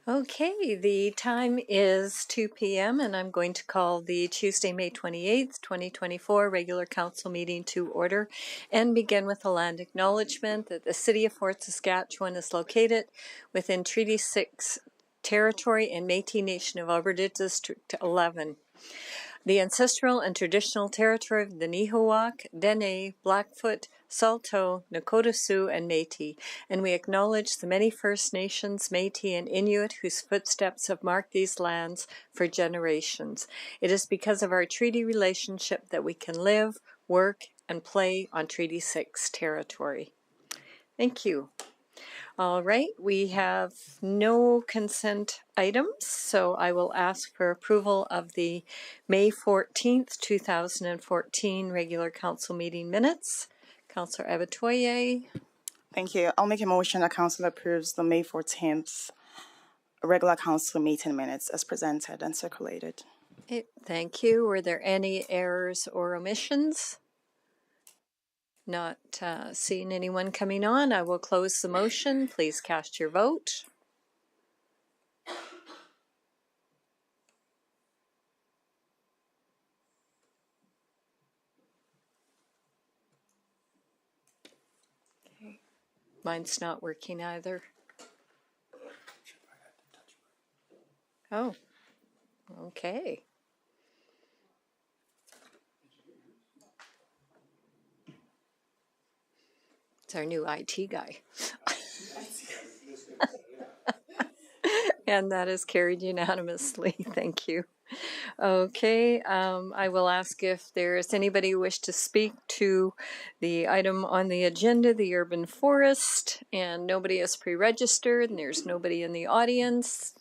Okay, the time is 2 p.m. and I'm going to call the Tuesday, May 28th, 2024 regular council meeting to order and begin with a land acknowledgement that the city of Fort Saskatchewan is located within Treaty 6 territory and Métis Nation of Alberta District 11. The ancestral and traditional territory of the Nihilwak, Dene, Blackfoot, Saulteaux, Nakota Sioux, and Métis, and we acknowledge the many First Nations, Métis, and Inuit whose footsteps have marked these lands for generations. It is because of our treaty relationship that we can live, work, and play on Treaty 6 territory. Thank you. All right, we have no consent items, so I will ask for approval of the May 14th, 2014 regular council meeting minutes. Councillor Abatoye. Thank you. I'll make a motion that council approves the May 14th regular council meeting minutes as presented and circulated. Okay, thank you. Were there any errors or omissions? Not seeing anyone coming on, I will close the motion. Please cast your vote. Okay. Mine's not working either. Oh, okay. It's our new IT guy. And that is carried unanimously. Thank you. Okay, I will ask if there is anybody who wish to speak to the item on the agenda, the urban forest, and nobody is pre-registered, and there's nobody in the audience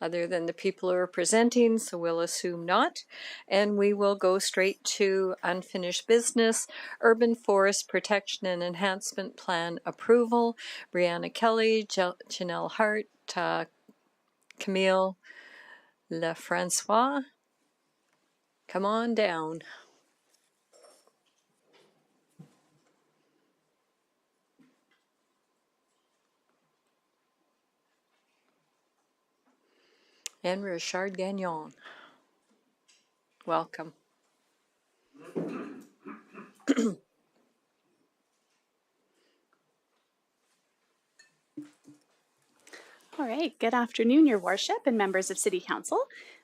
other than the people who are presenting, so we'll assume not. And we will go straight to unfinished business, urban forest protection and enhancement plan approval. Brianna Kelly, Janelle Hart, Camille Lefrancois, come on down. And Richard Gagnon. Welcome. All right, good afternoon, Your Worship and members of City Council.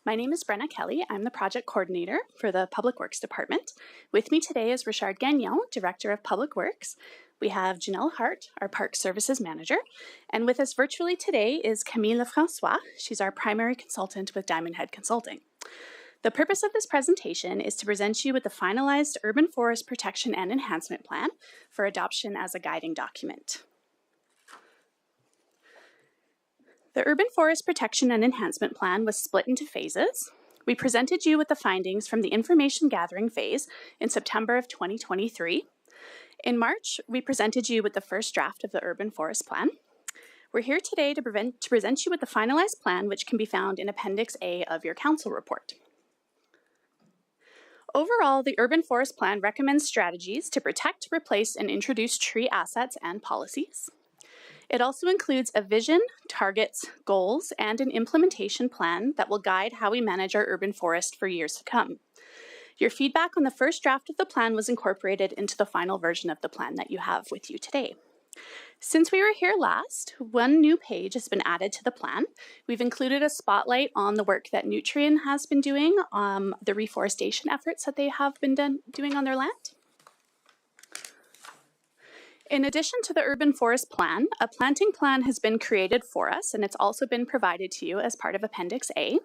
My name is Brenna Kelly. I'm the project coordinator for the Public Works Department. With me today is Richard Gagnon, Director of Public Works. We have Janelle Hart, our Park Services Manager. And with us virtually today is Camille Lefrancois. She's our primary consultant with Diamond Head Consulting. The purpose of this presentation is to present you with the finalized Urban Forest Protection and Enhancement Plan for adoption as a guiding document. The Urban Forest Protection and Enhancement Plan was split into phases. We presented you with the findings from the information gathering phase in September of 2023. In March, we presented you with the first draft of the Urban Forest Plan. We're here today to present you with the finalized plan, which can be found in Appendix A of your council report. Overall, the Urban Forest Plan recommends strategies to protect, replace, and introduce tree assets and policies. It also includes a vision, targets, goals, and an implementation plan that will guide how we manage our urban forest for years to come. Your feedback on the first draft of the plan was incorporated into the final version of the plan that you have with you today. Since we were here last, one new page has been added to the plan. We've included a spotlight on the work that Nutrien has been doing, the reforestation efforts that they have been doing on their land. In addition to the Urban Forest Plan, a planting plan has been created for us, and it's also been provided to you as part of Appendix A.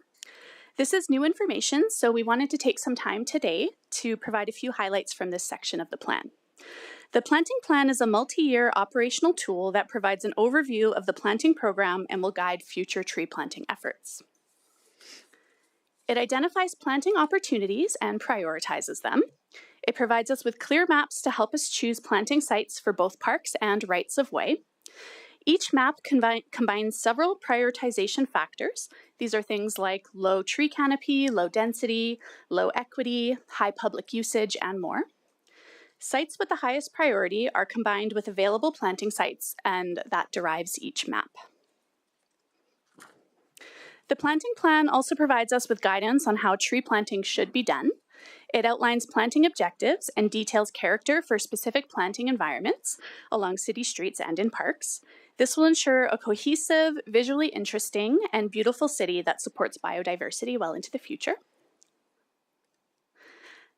This is new information, so we wanted to take some time today to provide a few highlights from this section of the plan. The planting plan is a multi-year operational tool that provides an overview of the planting program and will guide future tree planting efforts. It identifies planting opportunities and prioritizes them. It provides us with clear maps to help us choose planting sites for both parks and rights of way. Each map combines several prioritization factors. These are things like low tree canopy, low density, low equity, high public usage, and more. Sites with the highest priority are combined with available planting sites, and that derives each map. The planting plan also provides us with guidance on how tree planting should be done. It outlines planting objectives and details character for specific planting environments along city streets and in parks. This will ensure a cohesive, visually interesting, and beautiful city that supports biodiversity well into the future.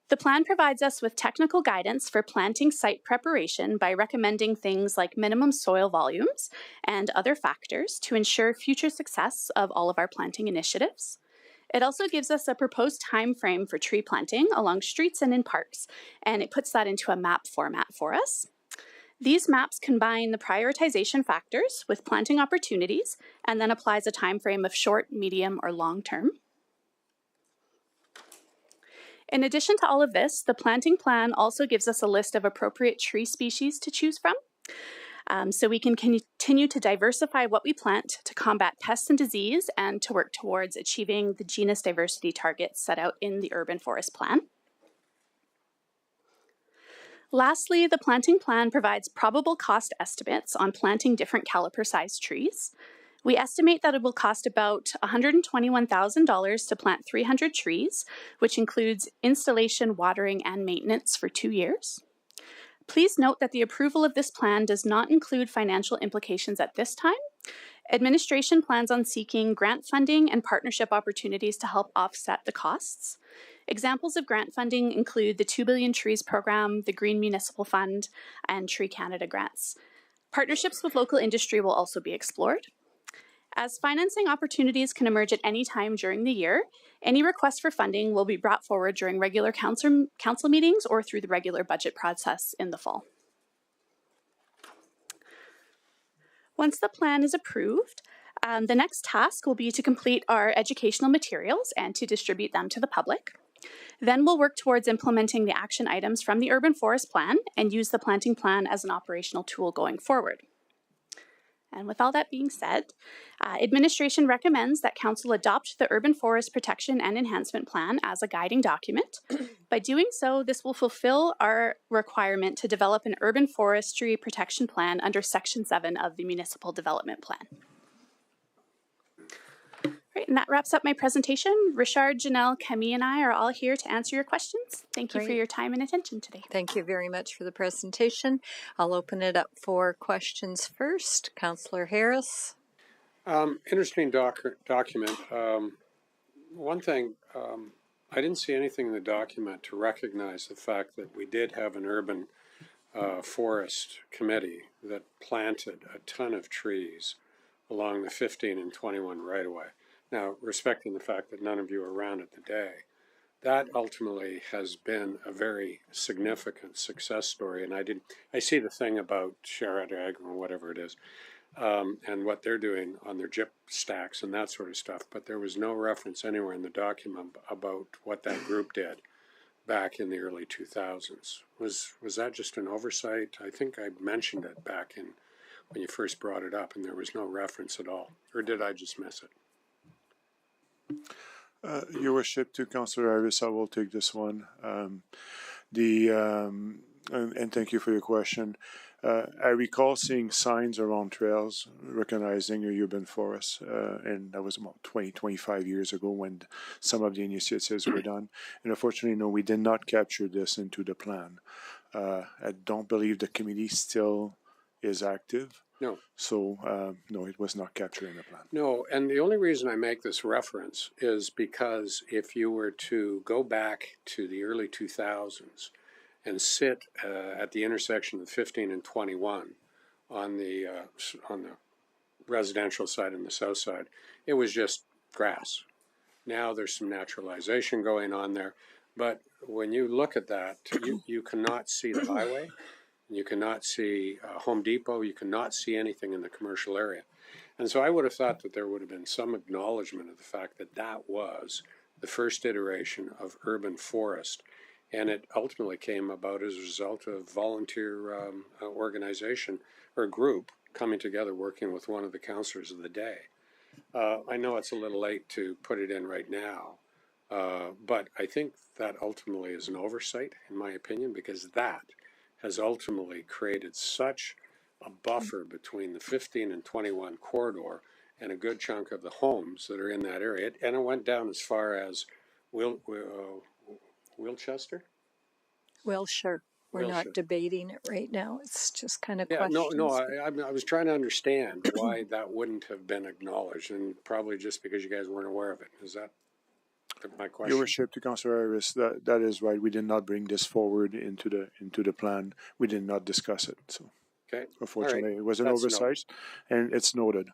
The plan provides us with technical guidance for planting site preparation by recommending things like minimum soil volumes and other factors to ensure future success of all of our planting initiatives. It also gives us a proposed time frame for tree planting along streets and in parks, and it puts that into a map format for us. These maps combine the prioritization factors with planting opportunities and then applies a time frame of short, medium, or long term. In addition to all of this, the planting plan also gives us a list of appropriate tree species to choose from. So we can continue to diversify what we plant to combat pests and disease and to work towards achieving the genus diversity targets set out in the Urban Forest Plan. Lastly, the planting plan provides probable cost estimates on planting different caliper-sized trees. We estimate that it will cost about $121,000 to plant 300 trees, which includes installation, watering, and maintenance for 2 years. Please note that the approval of this plan does not include financial implications at this time. Administration plans on seeking grant funding and partnership opportunities to help offset the costs. Examples of grant funding include the 2 Billion Trees program, the Green Municipal Fund, and Tree Canada grants. Partnerships with local industry will also be explored. As financing opportunities can emerge at any time during the year, any request for funding will be brought forward during regular council meetings or through the regular budget process in the fall. Once the plan is approved, the next task will be to complete our educational materials and to distribute them to the public. Then we'll work towards implementing the action items from the Urban Forest Plan and use the planting plan as an operational tool going forward. And with all that being said, administration recommends that Council adopt the Urban Forest Protection and Enhancement Plan as a guiding document. By doing so, this will fulfill our requirement to develop an urban forestry protection plan under Section 7 of the Municipal Development Plan. Great, and that wraps up my presentation. Richard, Janelle, Camille, and I are all here to answer your questions. Thank you for your time and attention today. Thank you very much for the presentation. I'll open it up for questions first. Councillor Harris. Interesting document. One thing, I didn't see anything in the document to recognize the fact that we did have an urban forest committee that planted a ton of trees along the 15 and 21 right-of-way. Now, respecting the fact that none of you were around at the day, that ultimately has been a very significant success story. And I see the thing about Sherrod Agro, whatever it is, and what they're doing on their gyp stacks and that sort of stuff. But there was no reference anywhere in the document about what that group did back in the early 2000s. Was that just an oversight? I think I mentioned it back in when you first brought it up, and there was no reference at all. Or did I just miss it? Your worship, to Councillor Harris, I will take this one. And thank you for your question. I recall seeing signs around trails recognizing a urban forest, and that was about 25 years ago when some of the initiatives were done. And unfortunately, no, we did not capture this into the plan. I don't believe the committee still is active. No. So, no, it was not captured in the plan. No, and the only reason I make this reference is because if you were to go back to the early 2000s and sit at the intersection of 15 and 21 on the residential side and the south side, it was just grass. Now there's some naturalization going on there, but when you look at that, you cannot see the highway. You cannot see Home Depot. You cannot see anything in the commercial area. And so I would have thought that there would have been some acknowledgement of the fact that that was the first iteration of urban forest. And it ultimately came about as a result of volunteer organization or group coming together, working with one of the councillors of the day. I know it's a little late to put it in right now, but I think that ultimately is an oversight, in my opinion, because that has ultimately created such a buffer between the 15 and 21 corridor and a good chunk of the homes that are in that area. And it went down as far as Wilchester? Well, sure. We're Wilshire. not debating it right now. It's just kind of Yeah, questions. I was trying to understand why that wouldn't have been acknowledged, and probably just because you guys weren't aware of it. Is that my question? Your worship, to Councillor Harris, that is right. We did not bring this forward into the plan. We did not discuss it. So Okay. unfortunately, Right. it was an That's oversight, and it's noted.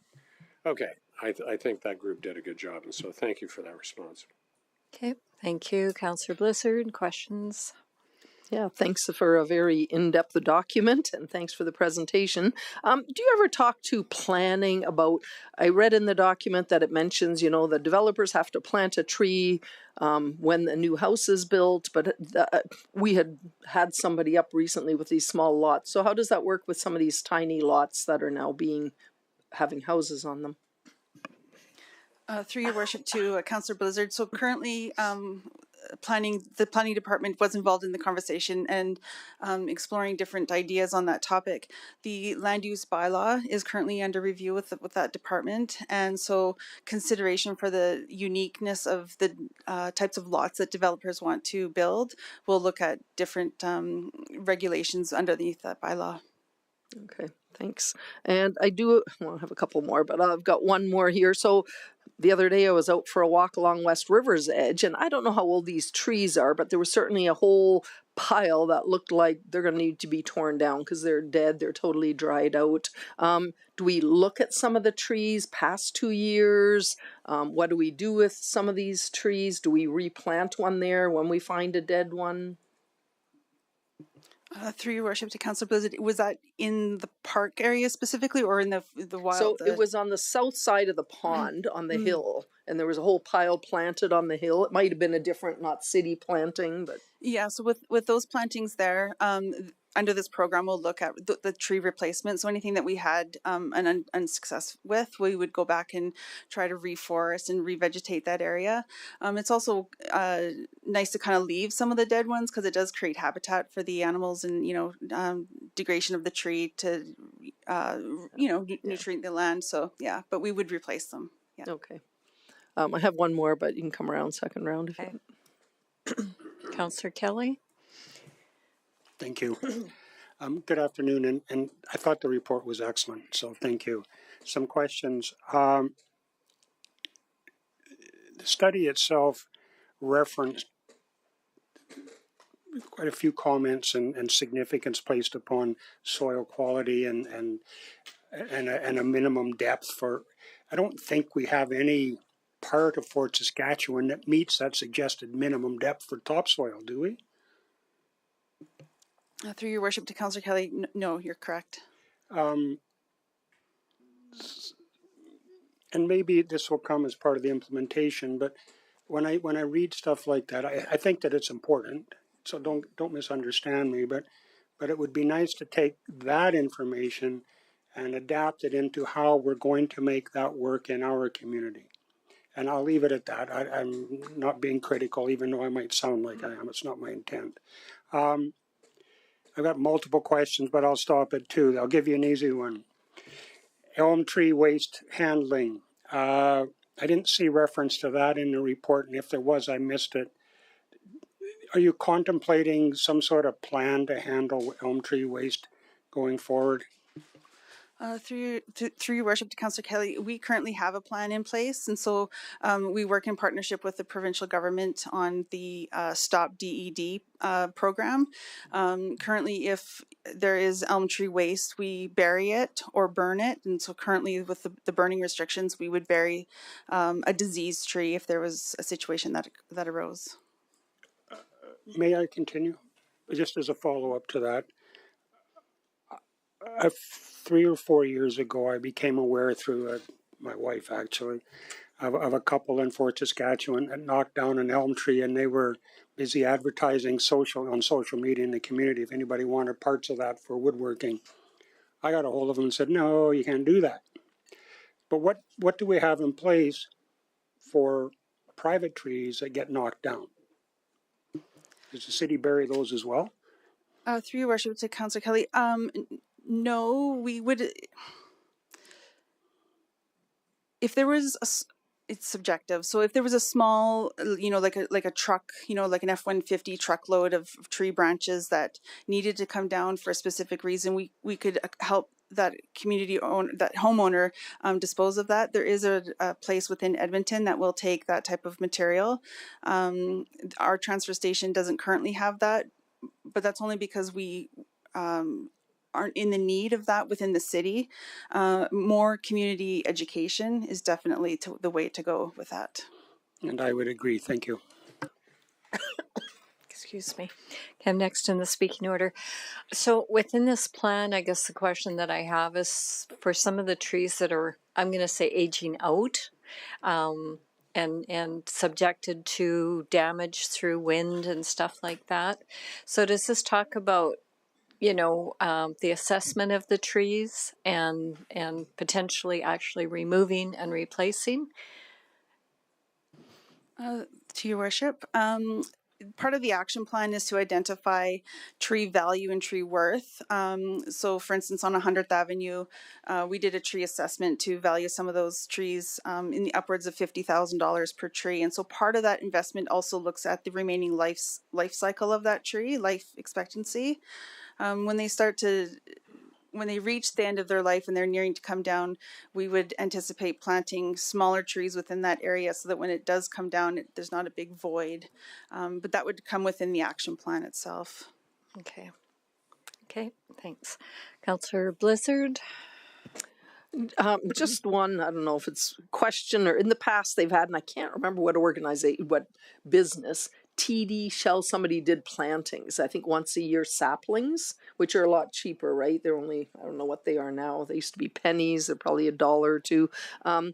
Okay. I think that group did a good job, and so thank you for that response. Okay, thank you. Councillor Blissard, questions? Yeah, thanks for a very in-depth document, and thanks for the presentation. Do you ever talk to planning about, I read in the document that it mentions, the developers have to plant a tree when the new house is built, but we had somebody up recently with these small lots. So how does that work with some of these tiny lots that are now having houses on them? Through your worship to Councillor Blizzard. So currently, the planning department was involved in the conversation and exploring different ideas on that topic. The land use bylaw is currently under review with that department, and so consideration for the uniqueness of the types of lots that developers want to build, we'll look at different regulations underneath that bylaw. Okay, thanks. And I have a couple more, but I've got one more here. So the other day I was out for a walk along West River's edge, and I don't know how old these trees are, but there was certainly a whole pile that looked like they're going to need to be torn down because they're dead, they're totally dried out. Do we look at some of the trees past 2 years? What do we do with some of these trees? Do we replant one there when we find a dead one? Through your worship to Councillor Blizzard, was that in the park area specifically, or in the wild? So it was on the south side of the pond on the hill, and there was a whole pile planted on the hill. It might have been a different, not city planting, but Yeah, so with those plantings there, under this program, we'll look at the tree replacement. So anything that we had an unsuccess with, we would go back and try to reforest and revegetate that area. It's also nice to kind of leave some of the dead ones because it does create habitat for the animals and, degradation of the tree to, nutrient the land. So, yeah, but we would replace them. Yeah. okay. I have one more, but you can come around second round if Okay. you Councillor Kelly? Thank you. Good afternoon, and I thought the report was excellent, so thank you. Some questions. The study itself referenced quite a few comments and significance placed upon soil quality and a minimum depth for. I don't think we have any part of Fort Saskatchewan that meets that suggested minimum depth for topsoil, do we? Through your worship to Councillor Kelly, no, you're correct. And maybe this will come as part of the implementation, but when I read stuff like that, I think that it's important. So don't misunderstand me, but it would be nice to take that information and adapt it into how we're going to make that work in our community. And I'll leave it at that. I'm not being critical, even though I might sound like I am. It's not my intent. I've got multiple questions, but I'll stop at two. I'll give you an easy one. Elm tree waste handling. I didn't see reference to that in the report, and if there was, I missed it. Are you contemplating some sort of plan to handle elm tree waste going forward? Through your worship to Councillor Kelly, we currently have a plan in place, and so we work in partnership with the provincial government on the Stop DED program. Currently, if there is elm tree waste, we bury it or burn it, and so currently with the burning restrictions, we would bury a diseased tree if there was a situation that arose. May I continue? Just as a follow-up to that. 3 or 4 years ago, I became aware through my wife, actually, of a couple in Fort Saskatchewan that knocked down an elm tree, and they were busy advertising on social media in the community if anybody wanted parts of that for woodworking. I got a hold of them and said, no, you can't do that. But what do we have in place for private trees that get knocked down? Does the city bury those as well? Through your worship to Councillor Kelly, no, we would. if there was it's subjective. So if there was a small, like a truck, like an F-150 truckload of tree branches that needed to come down for a specific reason, we could help that that homeowner dispose of that. There is a place within Edmonton that will take that type of material. Our transfer station doesn't currently have that, but that's only because we aren't in the need of that within the city. More community education is definitely the way to go with that. And I would agree. Thank you. Excuse me. Okay, I'm next in the speaking order. So within this plan, I guess the question that I have is for some of the trees that are, I'm going to say, aging out, and subjected to damage through wind and stuff like that. So does this talk about, the assessment of the trees and potentially actually removing and replacing? To your worship, part of the action plan is to identify tree value and tree worth. So for instance, on 100th Avenue, we did a tree assessment to value some of those trees in the upwards of $50,000 per tree. And so part of that investment also looks at the remaining life cycle of that tree, life expectancy. When they reach the end of their life and they're nearing to come down, we would anticipate planting smaller trees within that area so that when it does come down, there's not a big void. But that would come within the action plan itself. Okay. Okay, thanks. Councillor Blizzard? Just one, I don't know if it's question or in the past they've had, and I can't remember what organization, what business, TD Shell, somebody did plantings, I think once a year, saplings, which are a lot cheaper, right? They're only, I don't know what they are now. They used to be pennies, they're probably $1 or $2.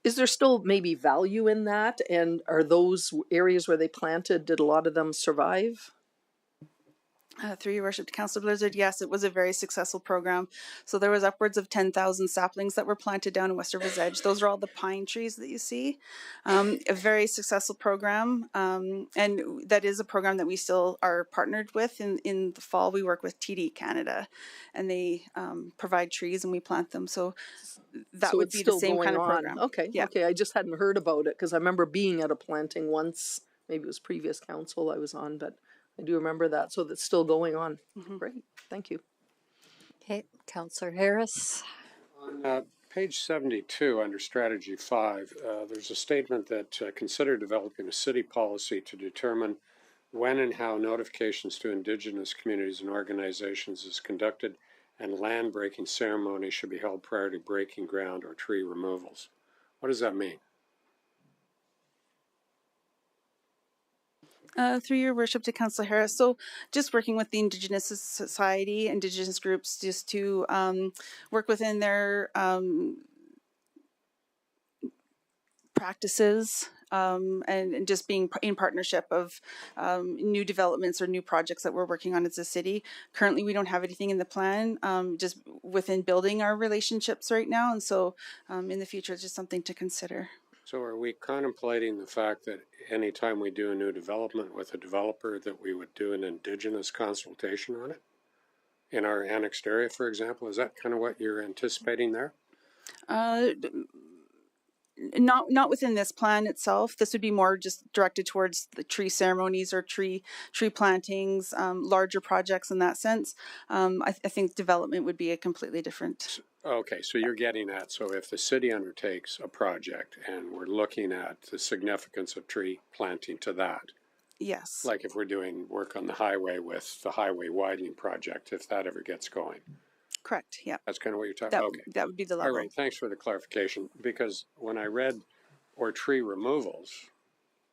Is there still maybe value in that? And are those areas where they planted, did a lot of them survive? Through your worship to Councillor Blizzard, yes, it was a very successful program. So there was upwards of 10,000 saplings that were planted down in West River's Edge. Those are all the pine trees that you see. A very successful program, and that is a program that we still are partnered with. In the fall, we work with TD Canada, and they provide trees and we plant them. So that would be the same kind of program. Okay, yeah. Okay, I just hadn't heard about it because I remember being at a planting once. Maybe it was previous council I was on, but I do remember that, so that's still going on. Mm-hmm. Great, thank you. Okay, Councillor Harris. On page 72 under strategy 5, there's a statement that consider developing a city policy to determine when and how notifications to Indigenous communities and organizations is conducted and land breaking ceremonies should be held prior to breaking ground or tree removals. What does that mean? Through your worship to Councillor Harris, so just working with the Indigenous Society, Indigenous groups, just to work within their practices and just being in partnership of new developments or new projects that we're working on as a city. Currently, we don't have anything in the plan, just within building our relationships right now, and so in the future, it's just something to consider. So are we contemplating the fact that anytime we do a new development with a developer that we would do an Indigenous consultation on it? In our annexed area, for example, is that kind of what you're anticipating there? Not within this plan itself. This would be more just directed towards the tree ceremonies or tree plantings, larger projects in that sense. I think development would be a completely different. Okay, so you're getting at, so if the city undertakes a project and we're looking at the significance of tree planting to that. Yes. Like if we're doing work on the highway with the highway widening project, if that ever gets going. Correct, yeah. That's kind of what you're talking about? Okay. That would be the level. All right, thanks for the clarification, because when I read, or tree removals,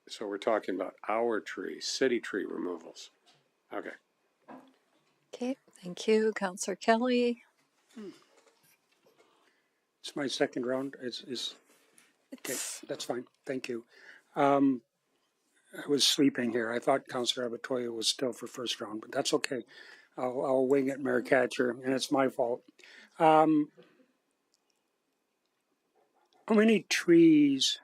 so we're talking about our trees, city tree removals. Okay. Okay, thank you. Councillor Kelly. It's my second round. Okay, that's fine. Thank you. I was sleeping here. I thought Councillor Abatoya was still for first round, but that's okay. I'll wing it, Mayor Catcher, and it's my fault. How many trees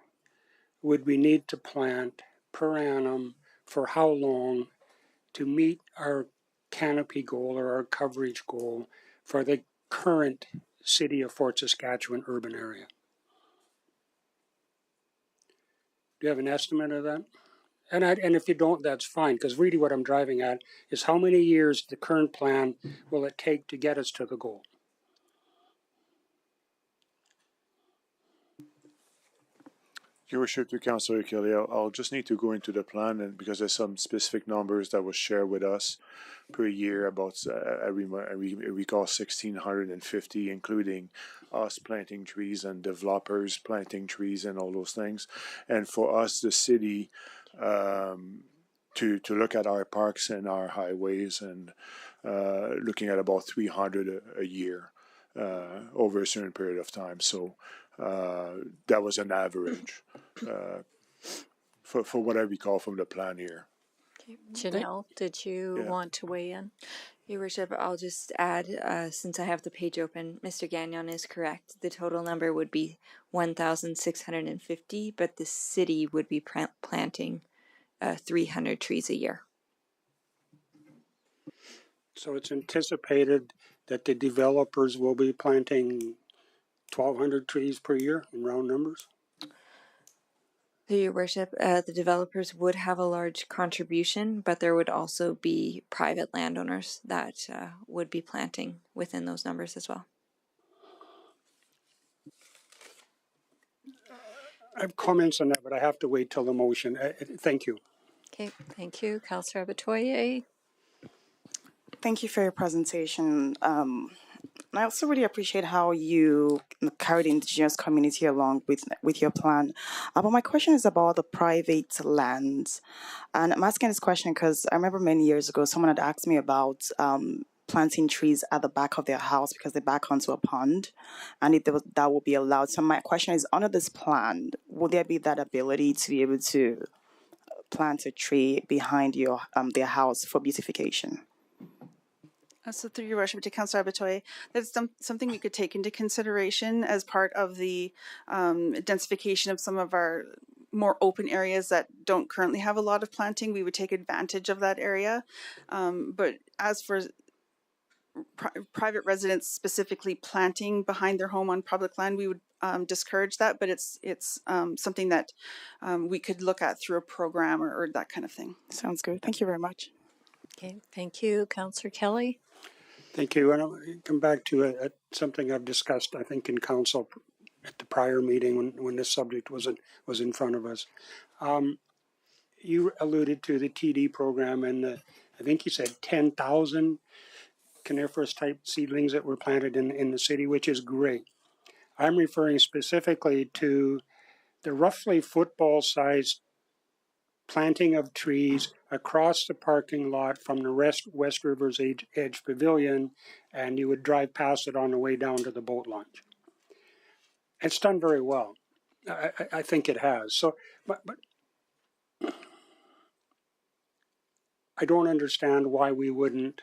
would we need to plant per annum for how long to meet our canopy goal or our coverage goal for the current City of Fort Saskatchewan urban area? Do you have an estimate of that? And if you don't, that's fine, because really what I'm driving at is how many years the current plan will it take to get us to the goal? Your worship, to Councillor Kelly, I'll just need to go into the plan, and because there's some specific numbers that was shared with us per year about I recall 1,650, including us planting trees and developers planting trees and all those things. And for us, the city, to look at our parks and our highways and looking at about 300 a year over a certain period of time. So that was an average for what I recall from the plan here. Janelle, did you want to weigh in? Your Worship, I'll just add, since I have the page open, Mr. Gagnon is correct. The total number would be 1,650, but the city would be planting 300 trees a year. So it's anticipated that the developers will be planting 1,200 trees per year in round numbers? Through your worship, the developers would have a large contribution, but there would also be private landowners that would be planting within those numbers as well. I have comments on that, but I have to wait till the motion. Thank you. Okay, thank you. Councillor Abatoye. Thank you for your presentation. I also really appreciate how you carried the Indigenous community along with your plan. But my question is about the private lands. And I'm asking this question because I remember many years ago, someone had asked me about planting trees at the back of their house because they back onto a pond, and if that will be allowed. So my question is, under this plan, will there be that ability to be able to plant a tree behind your their house for beautification? So through your worship to Councillor Abatoye, that's something we could take into consideration as part of the densification of some of our more open areas that don't currently have a lot of planting. We would take advantage of that area. But as for private residents specifically planting behind their home on public land, we would discourage that, but it's something that we could look at through a program or that kind of thing. Sounds good. Thank you very much. Okay, thank you. Councillor Kelly. Thank you. And I'll come back to something I've discussed, I think, in council at the prior meeting when this subject was in front of us. You alluded to the TD program, and I think you said 10,000 coniferous type seedlings that were planted in the city, which is great. I'm referring specifically to the roughly football-sized planting of trees across the parking lot from the West Rivers Edge Pavilion, and you would drive past it on the way down to the boat launch. It's done very well. I think it has. So, but I don't understand why we wouldn't,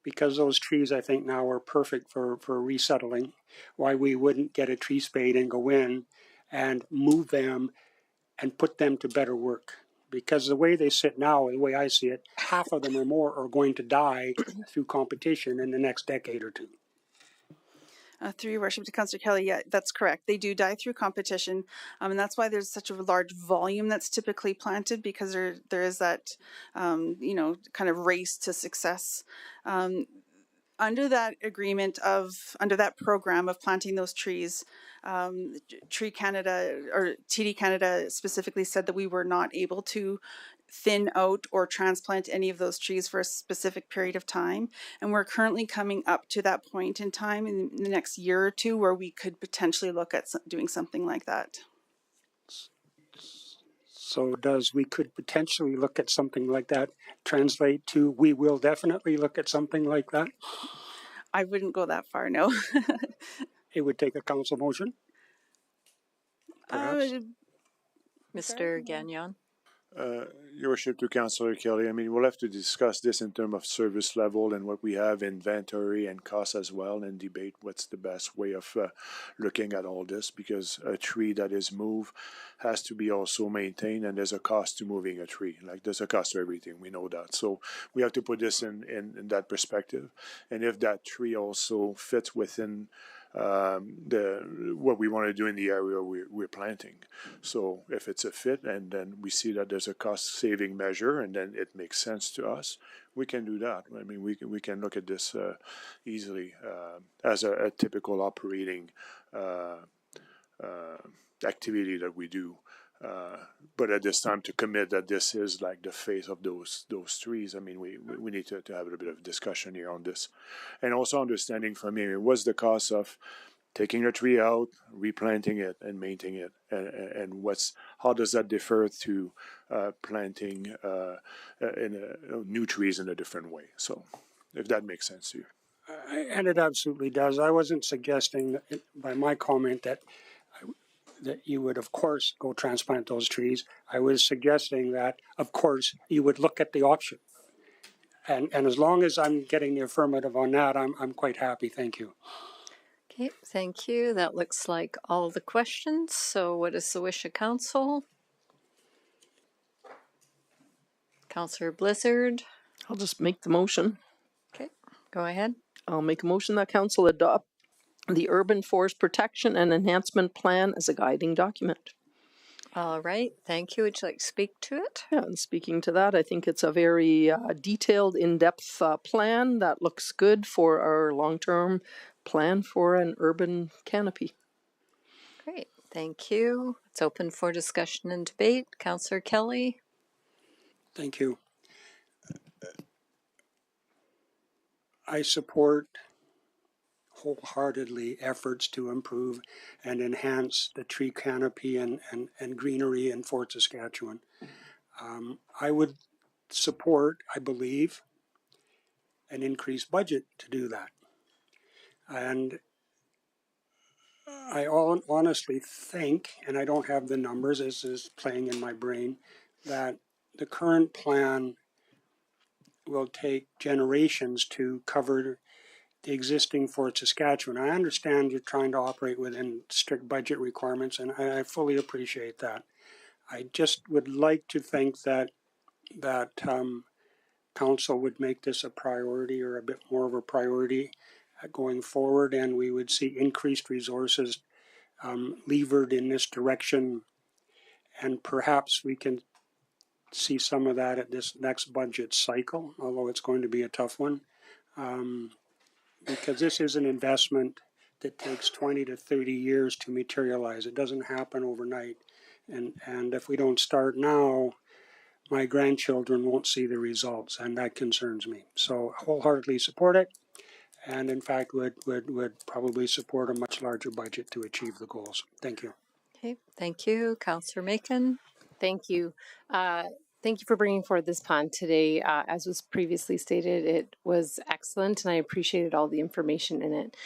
because those trees I think now are perfect for resettling, why we wouldn't get a tree spade and go in and move them and put them to better work. Because the way they sit now, the way I see it, half of them or more are going to die through competition in the next decade or two. Through your worship to Councillor Kelly, yeah, that's correct. They do die through competition, and that's why there's such a large volume that's typically planted, because there is that, kind of race to success. Under that agreement under that program of planting those trees, Tree Canada or TD Canada specifically said that we were not able to thin out or transplant any of those trees for a specific period of time. And we're currently coming up to that point in time in the next year or two where we could potentially look at doing something like that. So we could potentially look at something like that translate to we will definitely look at something like that? I wouldn't go that far, no. It would take a council motion? Mr. Gagnon. Your worship, to Councillor Kelly, I mean, we'll have to discuss this in terms of service level and what we have, inventory and cost as well, and debate what's the best way of looking at all this, because a tree that is moved has to be also maintained, and there's a cost to moving a tree. Like, there's a cost to everything, we know that. So we have to put this in that perspective. And if that tree also fits within what we want to do in the area we're planting. So if it's a fit and then we see that there's a cost saving measure and then it makes sense to us, we can do that. I mean, we can look at this easily as a typical operating activity that we do. But at this time, to commit that this is like the face of those trees, I mean, we need to have a bit of discussion here on this, and also understanding from me what's the cost of taking a tree out, replanting it, and maintaining it, and how does that differ to planting new trees in a different way? So, if that makes sense to you. And it absolutely does. I wasn't suggesting by my comment that you would, of course, go transplant those trees. I was suggesting that, of course, you would look at the option. And as long as I'm getting the affirmative on that, I'm quite happy. Thank you. Okay, thank you. That looks like all the questions. So what is the wish of council? Councillor Blizzard. I'll just make the motion. Okay, go ahead. I'll make a motion that council adopt the Urban Forest Protection and Enhancement Plan as a guiding document. All right, thank you. Would you like to speak to it? Yeah, and speaking to that, I think it's a very detailed, in-depth plan that looks good for our long-term plan for an urban canopy. Great, thank you. It's open for discussion and debate. Councillor Kelly. Thank you. I support wholeheartedly efforts to improve and enhance the tree canopy and greenery in Fort Saskatchewan. I would support, I believe, an increased budget to do that. And I honestly think, and I don't have the numbers, this is playing in my brain, that the current plan will take generations to cover the existing Fort Saskatchewan. I understand you're trying to operate within strict budget requirements, and I fully appreciate that. I just would like to think that council would make this a priority, or a bit more of a priority going forward, and we would see increased resources levered in this direction, and perhaps we can see some of that at this next budget cycle, although it's going to be a tough one. Because this is an investment that takes 20 to 30 years to materialize. It doesn't happen overnight. And if we don't start now, my grandchildren won't see the results, and that concerns me. So wholeheartedly support it, and in fact would probably support a much larger budget to achieve the goals. Thank you. Okay, thank you. Councillor Macon. Thank you. Thank you for bringing forward this plan today. As was previously stated, it was excellent, and I appreciated all the information in it.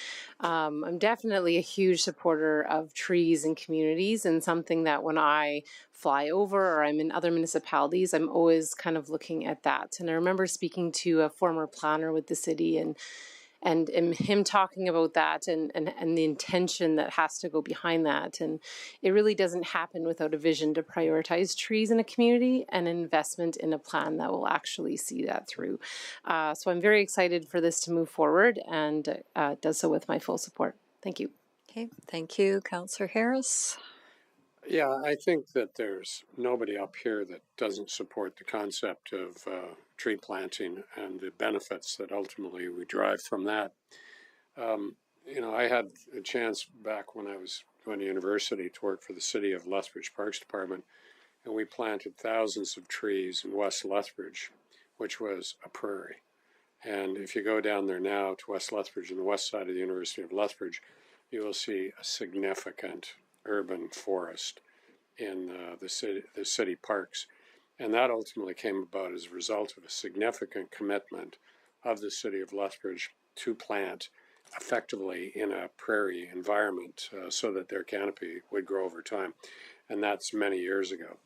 I'm definitely a huge supporter of trees and communities, and something that when I fly over or I'm in other municipalities, I'm always kind of looking at that. And I remember speaking to a former planner with the city, and him talking about that and the intention that has to go behind that. And it really doesn't happen without a vision to prioritize trees in a community and an investment in a plan that will actually see that through. So I'm very excited for this to move forward, and it does so with my full support. Thank you. Okay, thank you. Councillor Harris. Yeah, I think that there's nobody up here that doesn't support the concept of tree planting and the benefits that ultimately we derive from that. You know, I had a chance back when I was going to university to work for the City of Lethbridge Parks Department, and we planted thousands of trees in West Lethbridge, which was a prairie. And if you go down there now to West Lethbridge on the west side of the University of Lethbridge, you will see a significant urban forest in the city parks. And that ultimately came about as a result of a significant commitment of the City of Lethbridge to plant effectively in a prairie environment so that their canopy would grow over time. And that's many years ago.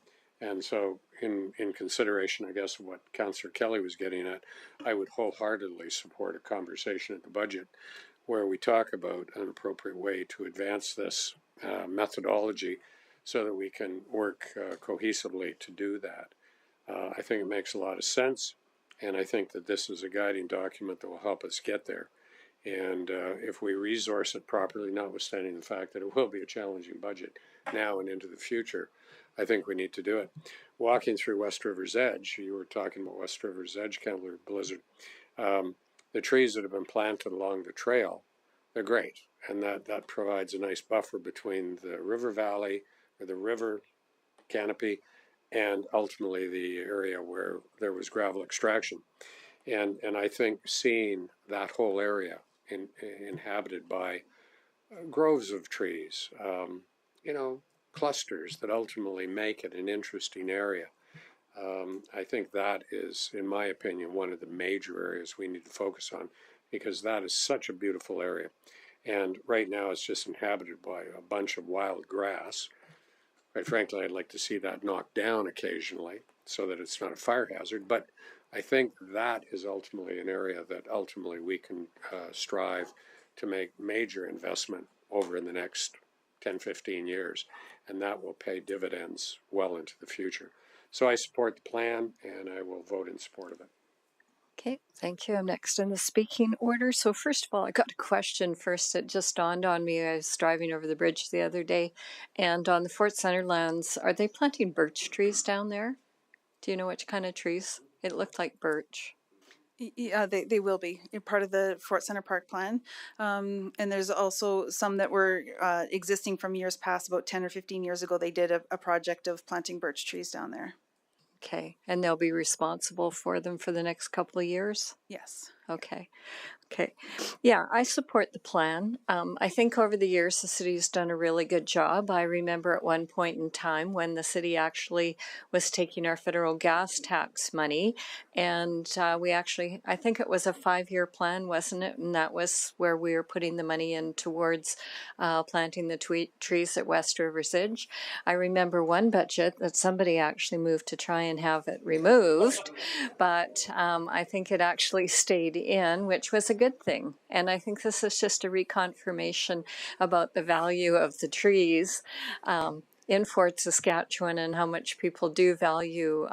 And so in consideration, I guess, of what Councillor Kelly was getting at, I would wholeheartedly support a conversation at the budget where we talk about an appropriate way to advance this methodology so that we can work cohesively to do that. I think it makes a lot of sense, and I think that this is a guiding document that will help us get there. And if we resource it properly, notwithstanding the fact that it will be a challenging budget now and into the future, I think we need to do it. Walking through West River's Edge, you were talking about West River's Edge, Councillor Blizzard. The trees that have been planted along the trail, they're great. And that provides a nice buffer between the river valley or the river canopy and ultimately the area where there was gravel extraction. And I think seeing that whole area inhabited by groves of trees, clusters that ultimately make it an interesting area. I think that is, in my opinion, one of the major areas we need to focus on, because that is such a beautiful area. And right now it's just inhabited by a bunch of wild grass. Quite frankly, I'd like to see that knocked down occasionally so that it's not a fire hazard. But I think that is ultimately an area that ultimately we can strive to make major investment over in the next 10, 15 years. And that will pay dividends well into the future. So I support the plan, and I will vote in support of it. Okay, thank you. I'm next in the speaking order. So first of all, I got a question first that just dawned on me. I was driving over the bridge the other day, and on the Fort Centre lands, are they planting birch trees down there? Do you know which kind of trees? It looked like birch. Yeah, they will be part of the Fort Centre Park plan. And there's also some that were existing from years past, about 10 or 15 years ago. They did a project of planting birch trees down there. Okay, and they'll be responsible for them for the next couple of years? Yes. Okay. Okay. Yeah, I support the plan. I think over the years, the city's done a really good job. I remember at one point in time when the city actually was taking our federal gas tax money, and we actually, I think it was a 5-year plan, wasn't it? And that was where we were putting the money in towards planting the trees at West River's Edge. I remember one budget that somebody actually moved to try and have it removed, but I think it actually stayed in, which was a good thing. And I think this is just a reconfirmation about the value of the trees in Fort Saskatchewan and how much people do value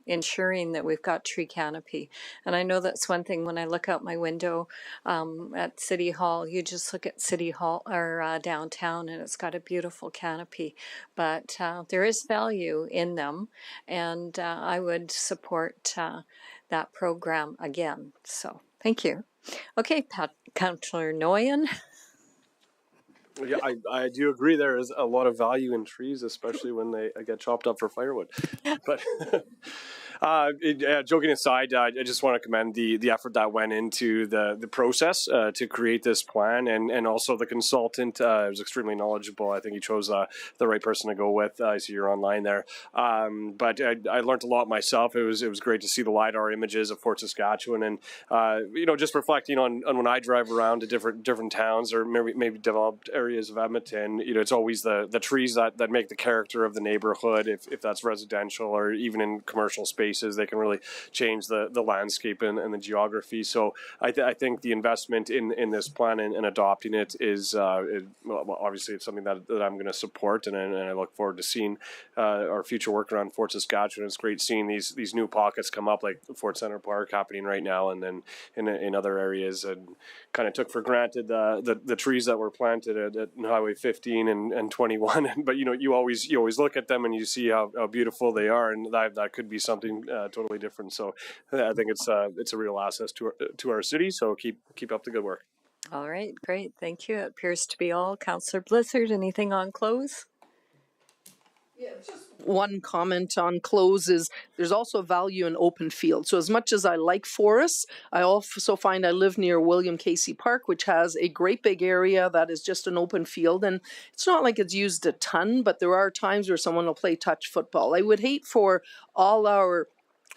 ensuring that we've got tree canopy. And I know that's one thing when I look out my window at City Hall, you just look at City Hall or downtown and it's got a beautiful canopy. But there is value in them, and I would support that program again. So thank you. Okay, Councillor Noyan. Yeah, I do agree. There is a lot of value in trees, especially when they get chopped up for firewood. But joking aside, I just want to commend the effort that went into the process to create this plan, and also the consultant was extremely knowledgeable. I think he chose the right person to go with. I see you're online there. But I learned a lot myself. It was great to see the LiDAR images of Fort Saskatchewan, and just reflecting on when I drive around to different towns or maybe developed areas of Edmonton. It's always the trees that make the character of the neighborhood. If that's residential or even in commercial spaces, they can really change the landscape and the geography. So I think the investment in this plan and adopting it is obviously it's something that I'm going to support, and I look forward to seeing our future work around Fort Saskatchewan. It's great seeing these new pockets come up, like Fort Centre Park happening right now, and then in other areas, and kind of took for granted the trees that were planted at Highway 15 and 21. But you always look at them and you see how beautiful they are, and that could be something totally different. So I think it's a real asset to our city. So keep up the good work. All right, great, thank you. It appears to be all. Councillor Blizzard, anything on close? Yeah, just one comment on close is there's also value in open field. So as much as I like forests, I also find I live near William Casey Park, which has a great big area that is just an open field. And it's not like it's used a ton, but there are times where someone will play touch football. I would hate for all our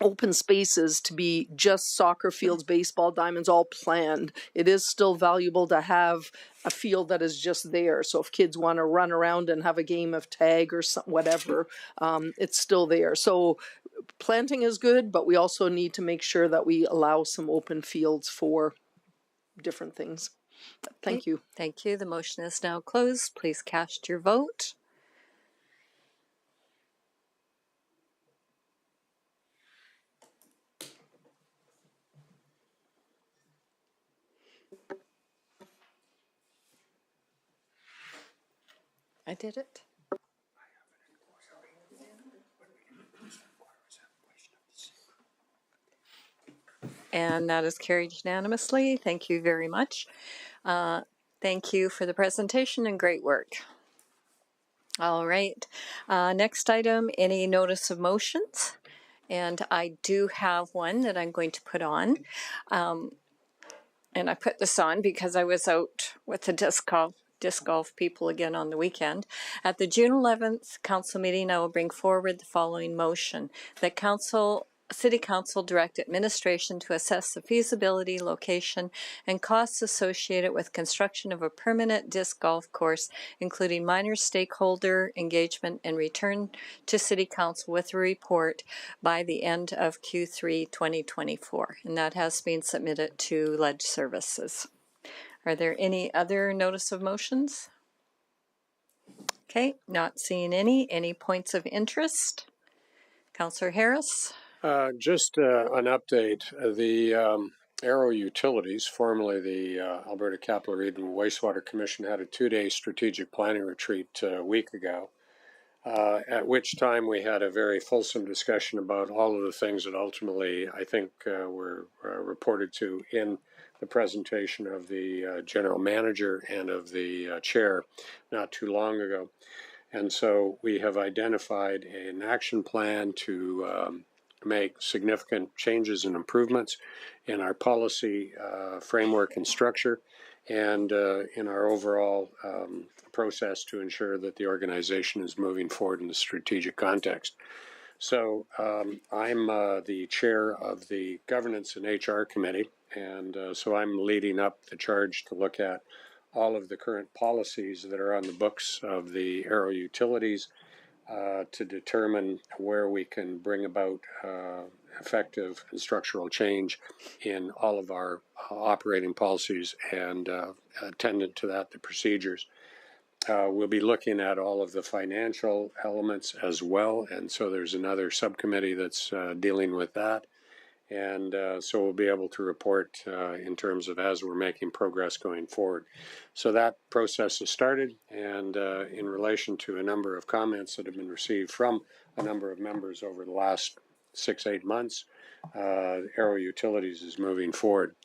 open spaces to be just soccer fields, baseball diamonds, all planned. It is still valuable to have a field that is just there. So if kids want to run around and have a game of tag or whatever, it's still there. So planting is good, but we also need to make sure that we allow some open fields for different things. Thank you. Thank you. The motion is now closed. Please cast your vote. I did it. And that is carried unanimously. Thank you very much. Thank you for the presentation and great work. All right. Next item, any notice of motions? And I do have one that I'm going to put on. And I put this on because I was out with the disc golf people again on the weekend. At the June 11th council meeting, I will bring forward the following motion. That City Council direct administration to assess the feasibility, location, and costs associated with construction of a permanent disc golf course, including minor stakeholder engagement, and return to City Council with a report by the end of Q3 2024. And that has been submitted to Ledge Services. Are there any other notice of motions? Okay, not seeing any. Any points of interest? Councillor Harris? Just an update. The Arrow Utilities, formerly the Alberta Capital Region Wastewater Commission, had a 2-day strategic planning retreat a week ago, at which time we had a very fulsome discussion about all of the things that ultimately I think were reported to in the presentation of the general manager and of the chair not too long ago. And so we have identified an action plan to make significant changes and improvements in our policy framework and structure, and in our overall process to ensure that the organization is moving forward in the strategic context. So I'm the chair of the Governance and HR Committee, and so I'm leading up the charge to look at all of the current policies that are on the books of the Arrow Utilities, to determine where we can bring about effective and structural change in all of our operating policies and attendant to that, the procedures. We'll be looking at all of the financial elements as well, and so there's another subcommittee that's dealing with that. And so we'll be able to report in terms of as we're making progress going forward. So that process has started, and in relation to a number of comments that have been received from a number of members over the last 6-8 months, Arrow Utilities is moving forward.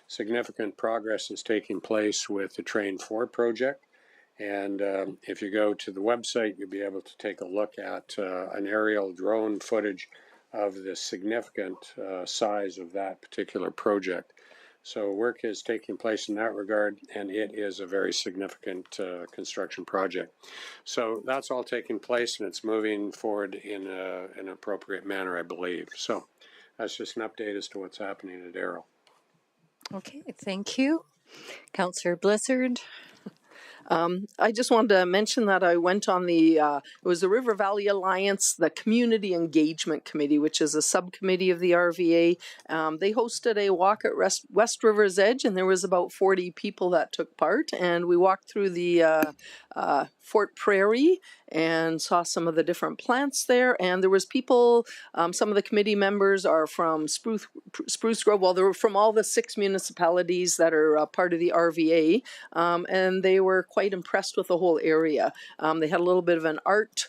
Significant progress is taking place with the Train 4 project, and if you go to the website, you'll be able to take a look at an aerial drone footage of the significant size of that particular project. So work is taking place in that regard, and it is a very significant construction project. So that's all taking place, and it's moving forward in an appropriate manner, I believe. So that's just an update as to what's happening at Arrow. Okay, thank you. Councillor Blizzard. I just wanted to mention that I went on it was the River Valley Alliance, the Community Engagement Committee, which is a subcommittee of the RVA. They hosted a walk at West River's Edge, and there was about 40 people that took part. And we walked through the Fort Prairie and saw some of the different plants there. And there was people, some of the committee members are from Spruce Grove. Well, they were from all the 6 municipalities that are part of the RVA, and they were quite impressed with the whole area. They had a little bit of an art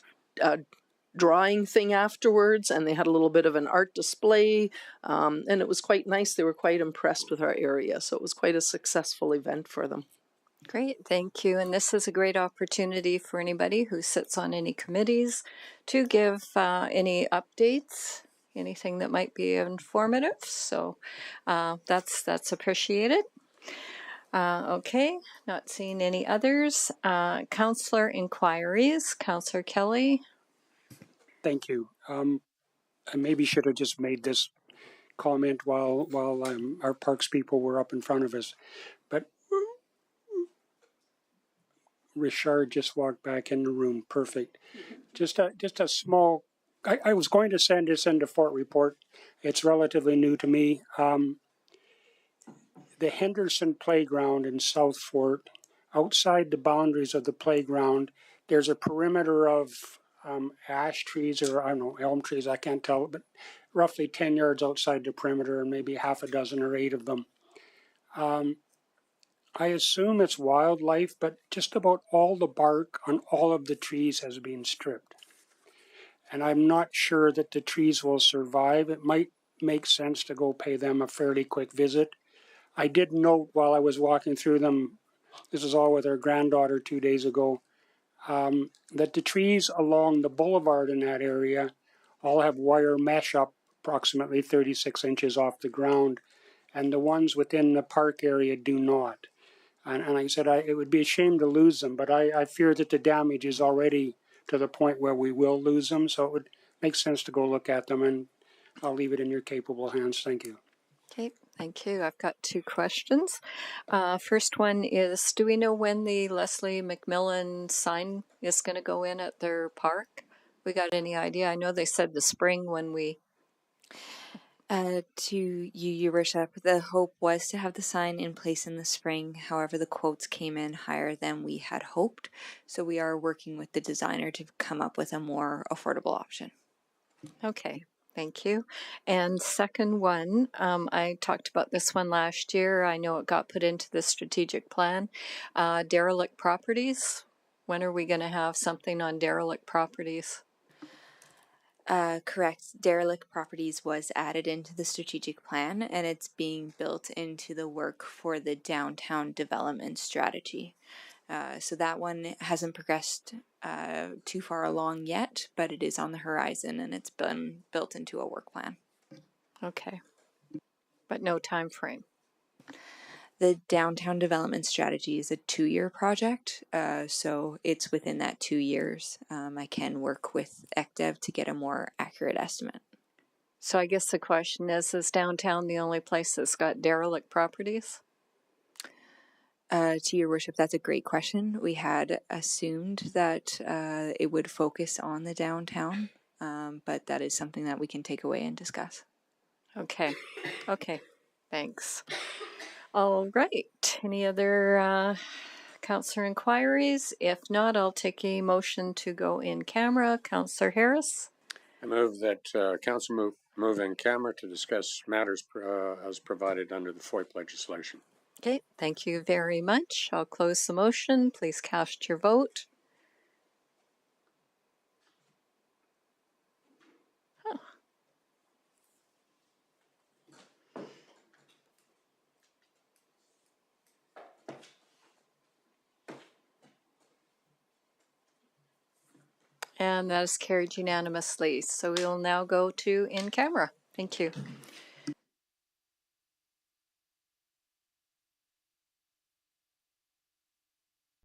drawing thing afterwards, and they had a little bit of an art display, and it was quite nice. They were quite impressed with our area, so it was quite a successful event for them. Great, thank you. And this is a great opportunity for anybody who sits on any committees to give any updates, anything that might be informative. So that's appreciated. Okay, not seeing any others. Councillor inquiries. Councillor Kelly. Thank you. I maybe should have just made this comment while our parks people were up in front of us, but Richard just walked back in the room. Perfect. Just a small. I was going to send this into Fort Report. It's relatively new to me. The Henderson Playground in South Fort, outside the boundaries of the playground, there's a perimeter of ash trees, or I don't know, elm trees, I can't tell, but roughly 10 yards outside the perimeter, and maybe half a dozen or 8 of them. I assume it's wildlife, but just about all the bark on all of the trees has been stripped. And I'm not sure that the trees will survive. It might make sense to go pay them a fairly quick visit. I did note while I was walking through them, this is all with our granddaughter 2 days ago, that the trees along the boulevard in that area all have wire mesh up approximately 36 inches off the ground, and the ones within the park area do not. And like I said, it would be a shame to lose them, but I fear that the damage is already to the point where we will lose them, so it would make sense to go look at them, and I'll leave it in your capable hands. Thank you. Okay, thank you. I've got two questions. First one is, do we know when the Leslie McMillan sign is going to go in at their park? We got any idea? I know they said the spring when we... To you, Your Worship, the hope was to have the sign in place in the spring. However, the quotes came in higher than we had hoped. So we are working with the designer to come up with a more affordable option. Okay, thank you. And second one, I talked about this one last year. I know it got put into the strategic plan. Derelict properties. When are we going to have something on derelict properties? Correct. Derelict properties was added into the strategic plan, and it's being built into the work for the downtown development strategy. So that one hasn't progressed too far along yet, but it is on the horizon, and it's been built into a work plan. Okay, but no time frame. The downtown development strategy is a 2-year project, so it's within that 2 years. I can work with ECDEV to get a more accurate estimate. So I guess the question is downtown the only place that's got derelict properties? To Your Worship, that's a great question. We had assumed that it would focus on the downtown, but that is something that we can take away and discuss. Okay, thanks. All right. Any other councillor inquiries? If not, I'll take a motion to go in camera. Councillor Harris? I move that council move in camera to discuss matters as provided under the FOIP legislation. Okay, thank you very much. I'll close the motion. Please cast your vote. And that is carried unanimously. So we will now go to in camera. Thank you.